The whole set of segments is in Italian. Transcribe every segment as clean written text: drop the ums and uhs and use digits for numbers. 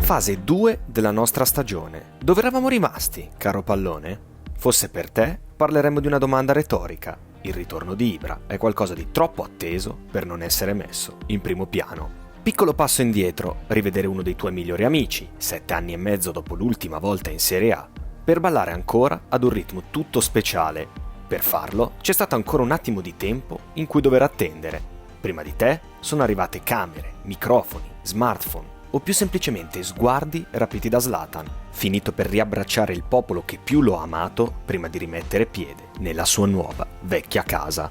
Fase 2 della nostra stagione. Dove eravamo rimasti, caro pallone? Fosse per te, parleremmo di una domanda retorica. Il ritorno di Ibra è qualcosa di troppo atteso per non essere messo in primo piano. Piccolo passo indietro, rivedere uno dei tuoi migliori amici, 7 anni e mezzo dopo l'ultima volta in Serie A, per ballare ancora ad un ritmo tutto speciale. Per farlo c'è stato ancora un attimo di tempo in cui dover attendere. Prima di te sono arrivate camere, microfoni, smartphone, o più semplicemente sguardi rapiti da Zlatan, finito per riabbracciare il popolo che più lo ha amato prima di rimettere piede nella sua nuova, vecchia casa.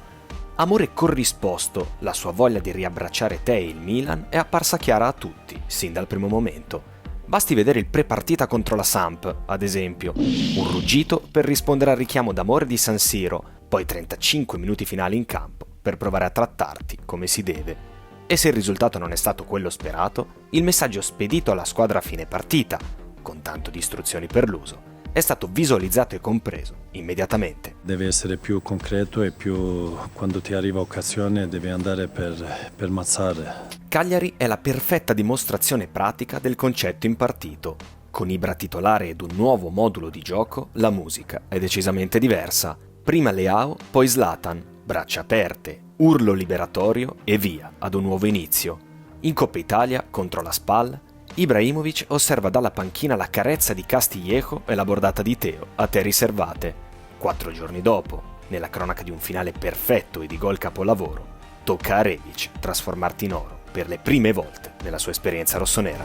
Amore corrisposto, la sua voglia di riabbracciare te e il Milan è apparsa chiara a tutti, sin dal primo momento. Basti vedere il pre-partita contro la Samp, ad esempio. Un ruggito per rispondere al richiamo d'amore di San Siro, poi 35 minuti finali in campo per provare a trattarti come si deve. E se il risultato non è stato quello sperato, il messaggio spedito alla squadra a fine partita, con tanto di istruzioni per l'uso, è stato visualizzato e compreso immediatamente. Deve essere più concreto e più, quando ti arriva occasione, devi andare per mazzare. Cagliari è la perfetta dimostrazione pratica del concetto impartito. Con Ibra titolare ed un nuovo modulo di gioco, la musica è decisamente diversa. Prima Leao, poi Zlatan, braccia aperte, urlo liberatorio e via ad un nuovo inizio. In Coppa Italia, contro la SPAL, Ibrahimovic osserva dalla panchina la carezza di Castillejo e la bordata di Teo a te riservate. 4 giorni dopo, nella cronaca di un finale perfetto e di gol capolavoro, tocca a Rebic trasformarti in oro per le prime volte nella sua esperienza rossonera.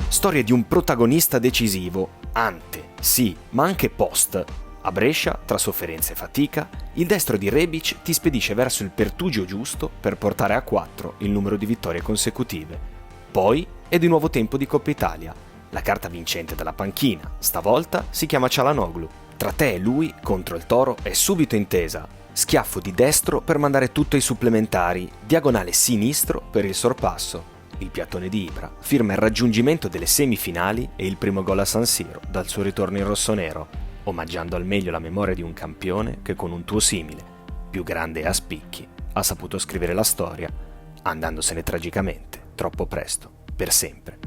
Storia di un protagonista decisivo, ante, sì, ma anche post. A Brescia, tra sofferenza e fatica, il destro di Rebic ti spedisce verso il pertugio giusto per portare a 4 il numero di vittorie consecutive. Poi è di nuovo tempo di Coppa Italia. La carta vincente dalla panchina, stavolta si chiama Çalhanoğlu. Tra te e lui, contro il Toro, è subito intesa. Schiaffo di destro per mandare tutto ai supplementari, diagonale sinistro per il sorpasso. Il piattone di Ibra firma il raggiungimento delle semifinali e il primo gol a San Siro dal suo ritorno in rossonero, omaggiando al meglio la memoria di un campione che con un tuo simile, più grande e a spicchi, ha saputo scrivere la storia, andandosene tragicamente, troppo presto, per sempre.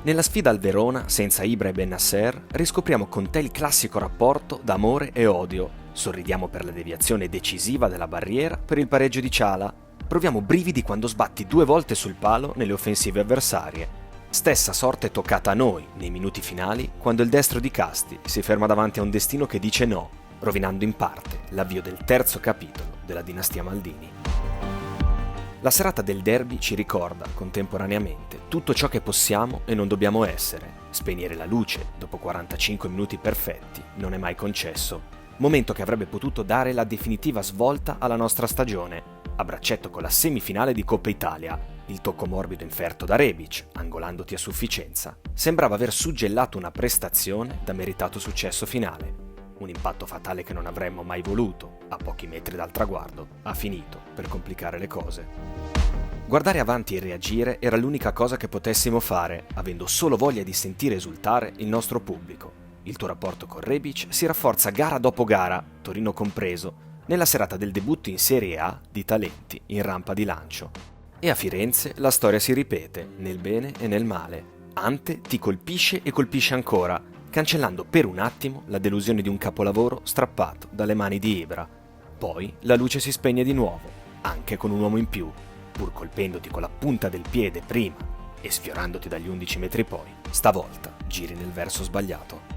Nella sfida al Verona, senza Ibra e Bennacer, riscopriamo con te il classico rapporto d'amore e odio. Sorridiamo per la deviazione decisiva della barriera per il pareggio di Çalha. Proviamo brividi quando sbatti 2 volte sul palo nelle offensive avversarie. Stessa sorte toccata a noi nei minuti finali quando il destro di Casti si ferma davanti a un destino che dice no, rovinando in parte l'avvio del 3° capitolo della dinastia Maldini. La serata del derby ci ricorda, contemporaneamente, tutto ciò che possiamo e non dobbiamo essere. Spegnere la luce, dopo 45 minuti perfetti, non è mai concesso. Momento che avrebbe potuto dare la definitiva svolta alla nostra stagione, a braccetto con la semifinale di Coppa Italia. Il tocco morbido inferto da Rebic, angolandoti a sufficienza, sembrava aver suggellato una prestazione da meritato successo finale. Un impatto fatale che non avremmo mai voluto, a pochi metri dal traguardo, ha finito per complicare le cose. Guardare avanti e reagire era l'unica cosa che potessimo fare, avendo solo voglia di sentire esultare il nostro pubblico. Il tuo rapporto con Rebic si rafforza gara dopo gara, Torino compreso, nella serata del debutto in Serie A di talenti in rampa di lancio. E a Firenze la storia si ripete, nel bene e nel male. Ante ti colpisce e colpisce ancora, cancellando per un attimo la delusione di un capolavoro strappato dalle mani di Ibra. Poi la luce si spegne di nuovo, anche con un uomo in più, pur colpendoti con la punta del piede prima e sfiorandoti dagli 11 metri poi, stavolta giri nel verso sbagliato.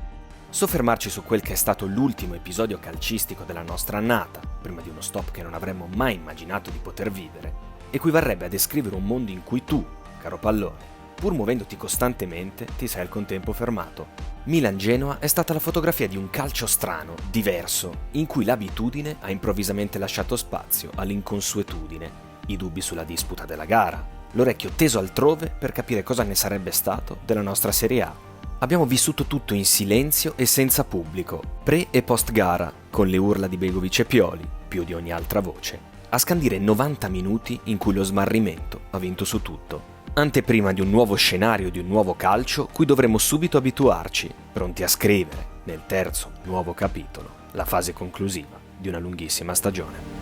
Soffermarci su quel che è stato l'ultimo episodio calcistico della nostra annata, prima di uno stop che non avremmo mai immaginato di poter vivere, equivarrebbe a descrivere un mondo in cui tu, caro pallone, pur muovendoti costantemente, ti sei al contempo fermato. Milan-Genoa è stata la fotografia di un calcio strano, diverso, in cui l'abitudine ha improvvisamente lasciato spazio all'inconsuetudine, i dubbi sulla disputa della gara, l'orecchio teso altrove per capire cosa ne sarebbe stato della nostra Serie A. Abbiamo vissuto tutto in silenzio e senza pubblico, pre e post gara, con le urla di Begovic e Pioli, più di ogni altra voce, a scandire 90 minuti in cui lo smarrimento ha vinto su tutto. Anteprima di un nuovo scenario, di un nuovo calcio, cui dovremo subito abituarci, pronti a scrivere, nel 3° nuovo capitolo, la fase conclusiva di una lunghissima stagione.